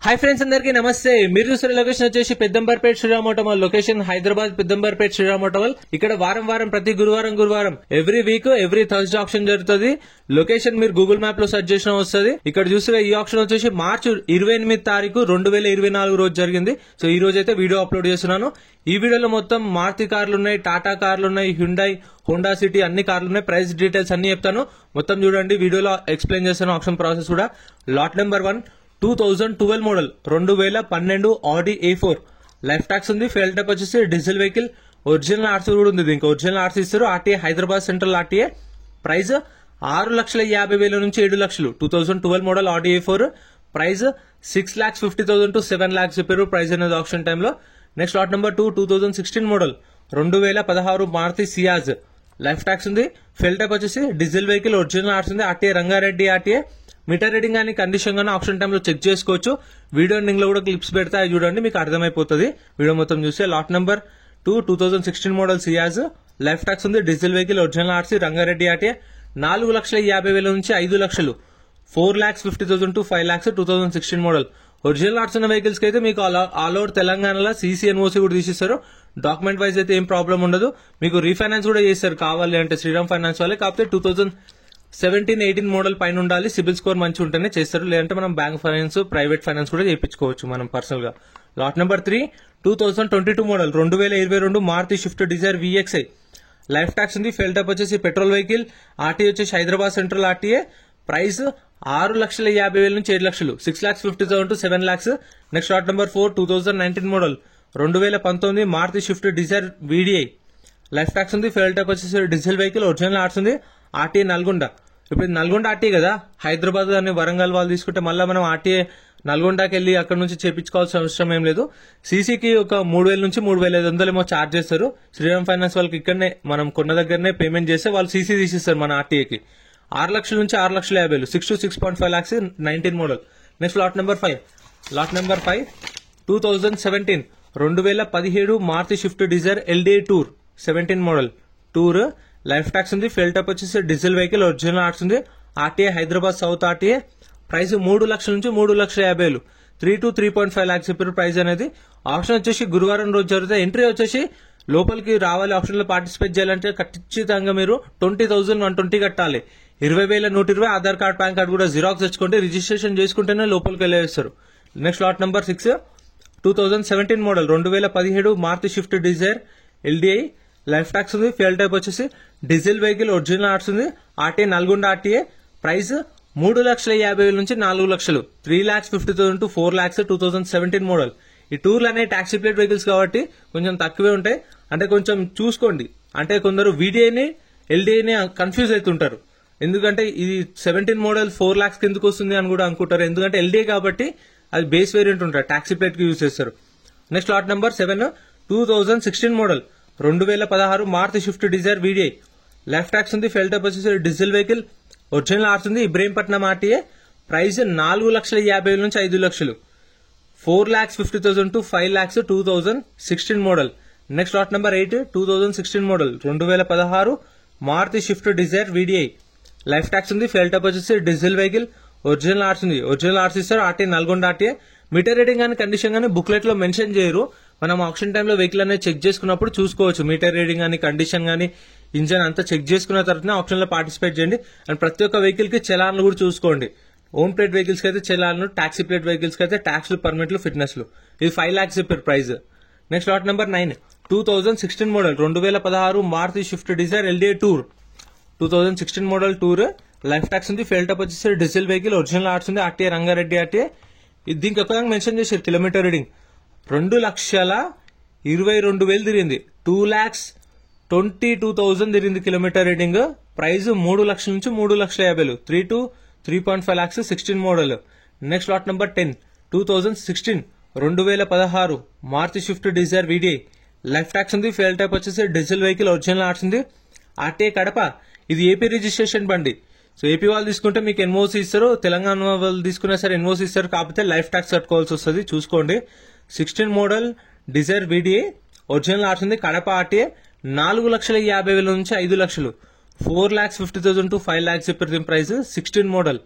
Hi friends, అందరికీ నమస్తే. మీరు చూసిన లొకేషన్ వచ్చేసి Peddamberpet Sriram Automall. Location Hyderabad Peddamberpet Sriram Automall. ఇక్కడ వారం ప్రతి గురువారం every week every Thursday auction జరుగుతుంది. లొకేషన్ మీరు గూగుల్ మ్యాప్ లో సెర్చ్ చేసిన వస్తుంది. ఇక్కడ చూసిన ఈ ఆప్షన్ వచ్చేసి మార్చి 28 తారీఖు 2024 రోజు జరిగింది. సో ఈ రోజు అయితే వీడియో అప్లోడ్ చేస్తున్నాను. ఈ వీడియోలో మొత్తం మారుతి కార్లు ఉన్నాయి, టాటా కార్లు ఉన్నాయి, హ్యుండై, హోండా సిటీ అన్ని కార్లు ఉన్నాయి. ప్రైస్ డీటెయిల్స్ అన్ని చెప్తాను. మొత్తం చూడండి, వీడియోలో ఎక్స్ప్లెయిన్ చేస్తాను ఆప్షన్ ప్రాసెస్ కూడా. Lot number 1 2012 model 2012 Audi A4 life tax ఉంది. ఫెయిల్ టైప్ వచ్చేసి డీజిల్ వెహికల్. ఒరిజినల్ ఆర్సీ కూడా ఉంది. దీనికి ఒరిజినల్ ఆర్సీ ఇస్తారు. RTA Hyderabad central RTA. Price 6,50,000 నుంచి 7 లక్షలు. 2012 model Audi A4 price 6,50,000 to 7 lakhs చెప్పారు ప్రైస్ అనేది ఆప్షన్ టైంలో. Next lot number 2 2016 model 2016 Maruti Ciaz life tax ఉంది. ఫెయిల్ టైప్ వచ్చేసి డీజిల్ వెహికల్. ఒరిజినల్ ఆర్సీ ఉంది. RTA Rangareddy RTA. Meter reading కానీ కండిషన్ కానీ ఆప్షన్ టైంలో చెక్ చేసుకోవచ్చు. వీడియో ఎండింగ్ లో కూడా క్లిప్స్ పెడతా, చూడండి, మీకు అర్థమైపోతుంది వీడియో మొత్తం చూస్తే. Lot number 2 2016 model Ciaz life tax ఉంది. Diesel vehicle. Original RC Rangareddy RTA. 4,50,000 నుంచి 5 లక్షలు. 4,50,000 to 5 lakhs 2016 మోడల్. ఒరిజినల్ ఆర్ట్స్ ఉన్న వెహికల్స్ కి అయితే మీకు ఆల్ ఓవర్ తెలంగాణలో సీసీ ఎన్ఓసీ కూడా తీసిస్తారు. డాక్యుమెంట్ వైజ్ అయితే ఏం ప్రాబ్లం ఉండదు. మీకు రీఫైనాన్స్ కూడా చేస్తారు కావాలి అంటే శ్రీరామ్ ఫైనాన్స్ వాళ్ళే. కాకపోతే 2017-18 మోడల్ పైన ఉండాలి. సిబిల్ స్కోర్ మంచి ఉంటేనే చేస్తారు. లేదంటే మనం బ్యాంక్ ఫైనాన్స్, ప్రైవేట్ ఫైనాన్స్ కూడా చేయించుకోవచ్చు మనం పర్సనల్ గా. Lot number 3 2022 model 2022 Maruti Swift Dzire VXI life tax ఉంది. ఫెయిల్ టైప్ వచ్చేసి పెట్రోల్ వెహికల్. ఆర్టీఏ వచ్చేసి హైదరాబాద్ సెంట్రల్ ఆర్టీఏ. ప్రైస్ 6,50,000 నుంచి 7 లక్షలు. 6,50,000 to 7 lakhs. Next lot number 4 2019 model 2019 Maruti Swift Dzire VDI life tax ఉంది. ఫెయిల్ టైప్ వచ్చేసి డీజిల్ వెహికల్. ఒరిజినల్ ఆర్ట్స్ ఉంది. RTA Nalgonda. ఇప్పుడు Nalgonda RTA కదా, హైదరాబాద్ అని వరంగల్ వాళ్ళు తీసుకుంటే మళ్ళీ మనం ఆర్టీఏ నల్గొండకి వెళ్ళి అక్కడ నుంచి చేపించుకోవాల్సిన అవసరం ఏం లేదు. సీసీకి ఒక 3,000 నుంచి 3,500 ఏమో ఛార్జ్ చేస్తారు. శ్రీరామ్ ఫైనాన్స్ వాళ్ళకి ఇక్కడనే మనం కొన్న దగ్గరనే పేమెంట్ చేస్తే వాళ్ళు సీసీ తీసిస్తారు మన ఆర్టీఏకి. 6 లక్షల నుంచి 6,50,000. 6 to 6.5 lakhs 19 model. Next lot number 5 2017 2017 Maruti Swift Dzire LDI tour 17 model. Tour life tax ఉంది. ఫెయిల్ టైప్ వచ్చేసి డీజిల్ వెహికల్. ఒరిజినల్ ఆర్ట్స్ ఉంది. RTA Hyderabad south RTA. Price 3 లక్షల నుంచి 3,50,000. 3 to 3.5 lakhs చెప్పారు ప్రైస్ అనేది. ఆప్షన్ వచ్చేసి గురువారం రోజు జరుగుతుంది. ఎంట్రీ వచ్చేసి లోపలికి రావాలి, ఆప్షన్ లో పార్టిసిపేట్ చేయాలంటే ఖచ్చితంగా మీరు 20,120 కట్టాలి. 20,120 ఆధార్ కార్డ్, పాన్ కార్డ్ కూడా జిరాక్స్ తెచ్చుకుంటే రిజిస్ట్రేషన్ చేసుకుంటేనే లోపలికి వెళ్ళేస్తారు. Next lot number 6 2017 model 2017 Maruti Swift Dzire LDI life tax ఉంది. ఫెయిల్ టైప్ వచ్చేసి డీజిల్ వెహికల్. ఒరిజినల్ ఆర్ట్స్ ఉంది. RTA Nalgonda RTA. ప్రైస్ 3,50,000 నుంచి 4 లక్షలు. 3,50,000 to 4 lakhs 2017 మోడల్. ఈ టూర్లు అనేవి టాక్సీ ప్లేట్ వెహికల్స్ కాబట్టి కొంచెం తక్కువే ఉంటాయి. అంటే కొంచెం చూసుకోండి. అంటే కొందరు VDIని LDIని కన్ఫ్యూజ్ అవుతుంటారు. ఎందుకంటే ఇది 17 మోడల్ 4 lakhs ఎందుకు వస్తుంది అని కూడా అనుకుంటారు. ఎందుకంటే LDI కాబట్టి అది బేస్ వేరియంట్ ఉంటారు, టాక్సీ ప్లేట్ కి యూజ్ చేస్తారు. Next lot number 7 2016 model 2016 Maruti Swift Dzire VDI life tax ఉంది. ఫెయిల్ టైప్ వచ్చేసి డీజిల్ వెహికల్. ఒరిజినల్ ఆర్ట్స్ ఉంది. ఇబ్రహీంపట్నం ఆర్టీఏ. ప్రైస్ 4,50,000 నుంచి 5 లక్షలు. 4,50,000 to 5 lakhs 2016 model. Next lot number 8 2016 model 2016 Maruti Swift Dzire VDI life tax ఉంది. Fuel type వచ్చేసి diesel vehicle. Original arts ఉంది. Original RC ఇస్తారు. RTA Nalgonda RTA. Meter reading కానీ condition కానీ booklet లో మెన్షన్ చేయరు. మనం ఆప్షన్ టైంలో వెహికల్ అనేది చెక్ చేసుకున్నప్పుడు చూసుకోవచ్చు. మీటర్ రీడింగ్ కానీ కండిషన్ కానీ ఇంజన్ అంతా చెక్ చేసుకున్న తర్వాత ఆప్షన్ లో పార్టిసిపేట్ చేయండి. అండ్ ప్రతి ఒక్క వెహికల్ కి చలాన్లు కూడా చూసుకోండి. ఓన్ ప్లేట్ వెహికల్స్ కి అయితే చలాన్లు, టాక్సీ ప్లేట్ వెహికల్స్ కి అయితే ట్యాక్స్లు, పర్మిట్లు, ఫిట్నెస్లు. ఇది 5 lakhs చెప్పారు price. Next lot number 9 2016 model 2016 Maruti Swift Dzire LDI tour 2016 model tour life tax ఉంది. ఫెయిల్ టైప్ వచ్చేసి డీజిల్ వెహికల్. ఒరిజినల్ ఆర్ట్స్ ఉంది. RTA Rangareddy RTA. దీనికి ఒక మెన్షన్ చేశారు కిలోమీటర్ రీడింగ్ 2,22,000 తిరిగింది. 2,22,000 తిరిగింది కిలోమీటర్ రీడింగ్. ప్రైస్ 3 లక్షల నుంచి 3,50,000. 3 to 3.5 lakhs 16 model. Next lot number 10 2016 2016 Maruti Swift Dzire VDI life tax ఉంది. ఫెయిల్ టైప్ వచ్చేసి డీజిల్ వెహికల్. ఒరిజినల్ ఆర్ట్స్ ఉంది. ఆర్టీఏ కడప. ఇది ఏపీ రిజిస్ట్రేషన్ బండి. సో ఏపీ వాళ్ళు తీసుకుంటే మీకు ఎన్ఓసీ ఇస్తారు. తెలంగాణ వాళ్ళు తీసుకున్నా సరే ఎన్ఓసీ ఇస్తారు. కాకపోతే లైఫ్ ట్యాక్స్ కట్టుకోవాల్సి వస్తుంది, చూసుకోండి. 16 model Dzire VDI original arts ఉంది. కడప ఆర్టీఏ. 4,50,000 నుంచి 5 లక్షలు. 4,50,000 to 5 lakhs చెప్పారు దీని price. 16 model.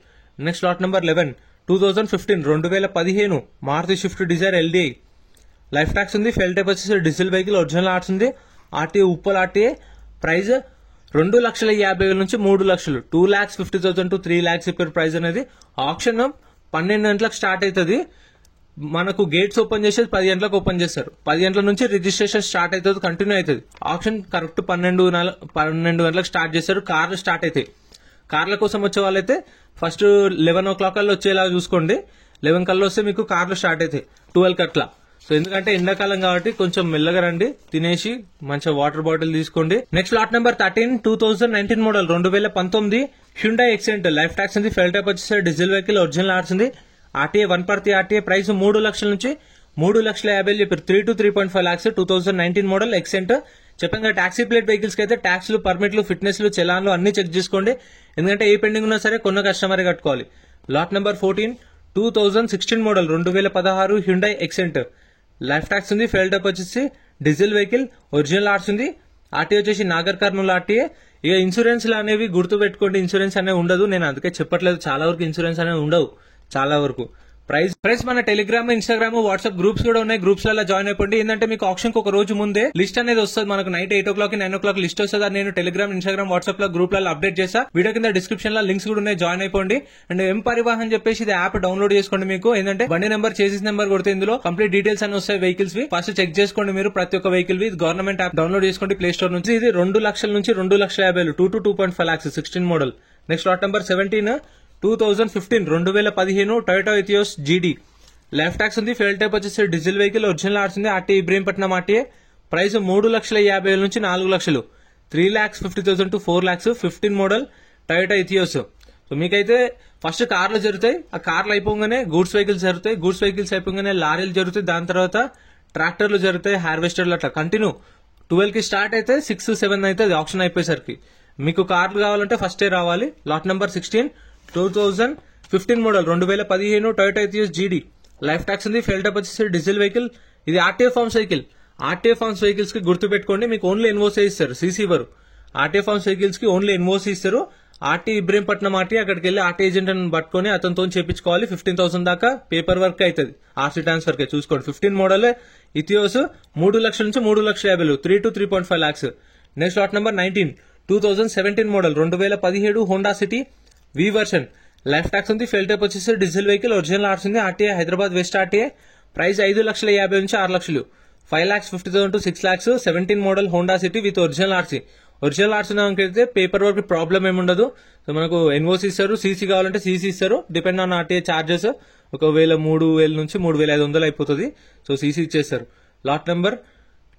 Next lot number 11 2015 2015 Maruti Swift Dzire LDI life tax ఉంది. ఫెయిల్ టైప్ వచ్చేసి డీజిల్ వెహికల్, ఒరిజినల్ ఆర్ట్స్ ఉంది. RTA Uppal RTA. ప్రైజ్ 2,50,000 నుంచి 3 లక్షలు, 2,50,000 to 3 lakhs చెప్పారు ప్రైజ్ అనేది. ఆప్షన్ 12 గంటలకు స్టార్ట్ అవుతుంది. మనకు గేట్స్ ఓపెన్ చేసేది 10 గంటలకు ఓపెన్ చేస్తారు. 10 గంటల నుంచి రిజిస్ట్రేషన్ స్టార్ట్ అవుతుంది, కంటిన్యూ అవుతుంది. ఆప్షన్ కరెక్ట్ 12 గంటలకు స్టార్ట్ చేస్తారు. కార్లు స్టార్ట్ అవుతాయి. కార్ల కోసం వచ్చే వాళ్ళైతే ఫస్ట్ 11 o'clock కల్లా వచ్చేలా చూసుకోండి. 11 కల్లా వస్తే మీకు కార్లు స్టార్ట్ అవుతాయి 12 అట్లా. సో ఎందుకంటే ఎండాకాలం కాబట్టి కొంచెం మెల్లగా రండి, తినేసి మంచిగా వాటర్ బాటిల్ తీసుకోండి. Next lot number 13 2019 model 2019 Hyundai Xcent life tax ఉంది. ఫెయిల్ టైప్ వచ్చేసి డీజిల్ వెహికల్, ఒరిజినల్ ఆర్ట్స్ ఉంది. RTA 1 RTA. ప్రైస్ 3 లక్షల నుంచి 3,50,000 చెప్పారు. 3 to 3.5 lakhs 2019 మోడల్ ఎక్సెంట్. చెప్పాను కదా, టాక్సీ ప్లేట్ వెహికల్స్ కి అయితే ట్యాక్స్లు, పర్మిట్లు, ఫిట్నెస్లు, చలాన్లు అన్ని చెక్ చేసుకోండి. ఎందుకంటే ఏ పెండింగ్ ఉన్నా సరే కొన్న కస్టమర్ కట్టుకోవాలి. Lot number 14 2016 model 2016 Hyundai Xcent life tax ఉంది. ఫెయిల్ టైప్ వచ్చేసి డీజిల్ వెహికల్, ఒరిజినల్ ఆర్ట్స్ ఉంది. ఆర్టీఏ వచ్చేసి నాగర్ కర్నూలు ఆర్టీఏ. ఇక ఇన్సూరెన్స్ అనేవి గుర్తు పెట్టుకోండి, ఇన్సూరెన్స్ అనేది ఉండదు. నేను అందుకే చెప్పట్లేదు, చాలా వరకు ఇన్సూరెన్స్ అనేవి ఉండవు చాలా వరకు. ప్రైస్ మన టెలిగ్రామ్, ఇన్స్టాగ్రామ్, వాట్సాప్ గ్రూప్స్ కూడా ఉన్నాయి. గ్రూప్స్ లలో జాయిన్ అయిపోండి. ఏంటంటే మీకు ఆప్షన్ కి ఒక రోజు ముందే లిస్ట్ అనేది వస్తుంది. మనకు నైట్ 8 o'clock 9 o'clock లిస్ట్ వస్తుంది. నేను టెలిగ్రామ్, ఇన్స్టాగ్రామ్, వాట్సాప్ లో గ్రూప్ లలో అప్డేట్ చేస్తా. వీడియో కింద డిస్క్రిప్షన్ లో లింక్స్ కూడా ఉన్నాయి, జాయిన్ అయిపోండి. అండ్ ఎం పరివాహన్ చెప్పేసి ఇది యాప్ డౌన్లోడ్ చేసుకోండి. మీకు ఏంటంటే బండి నెంబర్, చేసేస్ నెంబర్ కొడితే ఇందులో కంప్లీట్ డీటెయిల్స్ అని వస్తాయి వెహికల్స్ వి. ఫస్ట్ చెక్ చేసుకోండి మీరు ప్రతి ఒక్క వెహికల్ వి. గవర్నమెంట్ యాప్ డౌన్లోడ్ చేసుకోండి ప్లే స్టోర్ నుంచి. ఇది 2 లక్షల నుంచి 2,50,000 2 to 2.5 lakhs 16 model. Next lot number 17 2015 2015 Toyota Etios GD life tax ఉంది. ఫెయిల్ టైప్ వచ్చేసి డీజిల్ వెహికల్, ఒరిజినల్ ఆర్ట్స్ ఉంది. RT Ibrahimpatnam RTA. ప్రైస్ 3,50,000 నుంచి 4 లక్షలు, 3,50,000 to 4 lakhs 15 model Toyota Etios. So మీకైతే ఫస్ట్ కార్లు జరుగుతాయి. ఆ కార్లు అయిపోగానే గూడ్స్ వెహికల్స్ జరుగుతాయి. గూడ్స్ వెహికల్స్ అయిపోగానే లారీలు జరుగుతాయి. దాని తర్వాత ట్రాక్టర్లు జరుగుతాయి, హార్వెస్టర్లు అట్లా కంటిన్యూ. 12 కి స్టార్ట్ అయితే 6 7 అయితే ఆప్షన్ అయిపోయేసరికి మీకు కార్లు కావాలంటే ఫస్టే రావాలి. Lot number 16 2015 model 2015 Toyota Etios GD life tax ఉంది. ఫెయిల్ టైప్ వచ్చేసి డీజిల్ వెహికల్. ఇది RTA farms vehicle. RTA farms vehicles కి గుర్తు పెట్టుకోండి, మీకు ఓన్లీ ఎన్ఓసీ ఇస్తారు, సీసీ ఇవ్వరు. ఆర్టీఏ ఫార్మ్స్ వెహికల్స్ కి ఓన్లీ ఎన్ఓసీ ఇస్తారు. ఆర్టీ ఇబ్రహీంపట్నం ఆర్టీ, అక్కడికి వెళ్ళి ఆర్టీ ఏజెంట్ అని పట్టుకుని అతనితో చేపించుకోవాలి. 15,000 దాకా పేపర్ వర్క్ అవుతుంది, ఆర్సీ ట్రాన్స్ఫర్ కి. చూసుకోండి 15 మోడల్ ఇథియోస్ 3 లక్షల నుంచి 3,50,000 3 to 3.5 lakhs. Next lot number 19 2017 model 2017 Honda city we version life tax ఉంది. ఫెయిల్ టైప్ వచ్చేసి డీజిల్ వెహికల్, ఒరిజినల్ ఆర్ట్స్ ఉంది. RTA Hyderabad west RTA. Price 5,50,000 నుంచి 6 లక్షలు, 5,50,000 to 6 lakhs 17 model Honda city with original RC. Original arts అయితే paper work problem ఏముండదు. So మనకు NOC ఇస్తారు, CC కావాలంటే సీసీ ఇస్తారు. Depend on RTA charges. ఒకవేళ 3,000 నుంచి 3,500 అయిపోతుంది. సో సీసీ ఇచ్చేస్తారు. Lot number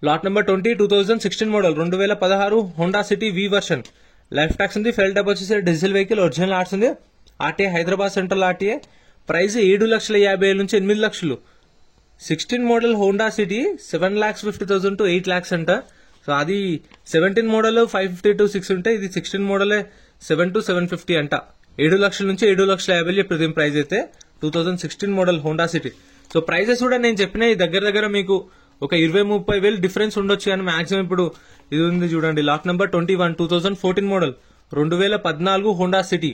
20 2016 model 2016 Honda city వి వర్షన్ లైఫ్ ట్యాక్స్ ఉంది. ఫెయిల్ టైప్ వచ్చేసి డీజిల్ వెహికల్, ఒరిజినల్ ఆర్ట్స్ ఉంది. RTA Hyderabad central RTA. Price 7,50,000 నుంచి 8 లక్షలు. 16 model Honda city 7,50,000 to 8 lakhs అంట. సో అది 17 మోడల్ 550 to 6 ఉంటే ఇది 16 మోడల్ 7 to 750 అంట. 7 లక్షల నుంచి 7,50,000 చెప్పారు దీని ప్రైస్ అయితే. 2016 model Honda City. So prices కూడా నేను చెప్పిన దగ్గర మీకు ఒక 20-30 డిఫరెన్స్ ఉండొచ్చు, కానీ మాక్సిమం ఇప్పుడు ఇది ఉంది చూడండి. Lot number 21 2014 model 2014 Honda city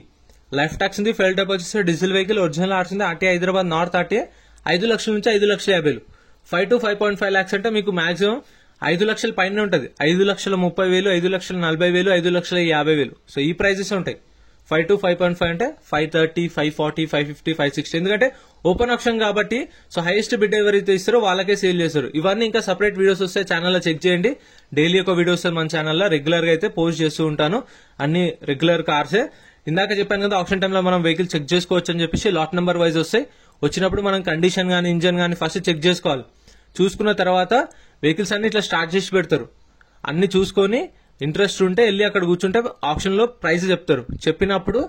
life tax ఉంది. ఫెయిల్ టైప్ వచ్చేసి డీజిల్ వెహికల్, ఒరిజినల్ ఆర్ట్స్ ఉంది. RTA Hyderabad north RTA. 5 లక్షల నుంచి 5,50,000 5 to 5.5 lakhs అంటే మీకు మాక్సిమం 5 లక్షల పైన ఉంటది. 5,30,000 5,40,000 5,50,000. సో ఈ ప్రైజెస్ ఉంటాయి. 5 to 5.5 అంటే 530 540 550 560. ఎందుకంటే ఓపెన్ ఆప్షన్ కాబట్టి సో హైయెస్ట్ బిడ్ ఎవరైతే ఇస్తారో వాళ్ళకే సేల్ చేస్తారు. ఇవన్నీ ఇంకా సపరేట్ వీడియోస్ వస్తాయి, ఛానల్లో చెక్ చేయండి. డైలీ ఒక వీడియో వస్తుంది మన ఛానల్లో. రెగ్యులర్ గా అయితే పోస్ట్ చేస్తూ ఉంటాను, అన్ని రెగ్యులర్ కార్సే. ఇందాక చెప్పాను కదా ఆప్షన్ టైంలో మనం వెహికల్ చెక్ చేసుకోవచ్చు అని చెప్పేసి లాట్ నెంబర్ వైజ్ వస్తాయి. వచ్చినప్పుడు మనం కండిషన్ గానీ ఇంజన్ గానీ ఫస్ట్ చెక్ చేసుకోవాలి. చూసుకున్న తర్వాత వెహికల్స్ అన్ని ఇట్లా స్టార్ట్ చేసి పెడతారు. అన్ని చూసుకొని ఇంట్రెస్ట్ ఉంటే వెళ్ళి అక్కడ కూర్చుంటే ఆప్షన్ లో ప్రైస్ చెప్తారు. చెప్పినప్పుడు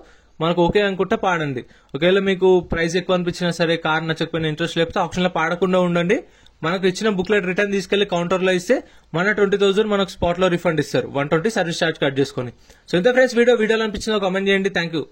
మనకు ఓకే అనుకుంటే పాడండి. ఒకవేళ మీకు ప్రైస్ ఎక్కువ అనిపించినా సరే, కార్ నచ్చకపోయినా, ఇంట్రెస్ట్ లేకపోతే ఆప్షన్ లో పాడకుండా ఉండండి. మనకు ఇచ్చిన బుక్లెట్ రిటర్న్ తీసుకెళ్లి కౌంటర్ లో ఇస్తే మన 20,000 మనకు స్పాట్ లో రిఫండ్ ఇస్తారు. 120 సర్వీస్ చార్జ్ కట్ చేసుకుని. సో ఇంత ఫ్రెండ్స్ వీడియోలో అనిపించిందో కామెంట్ చేయండి. Thank you.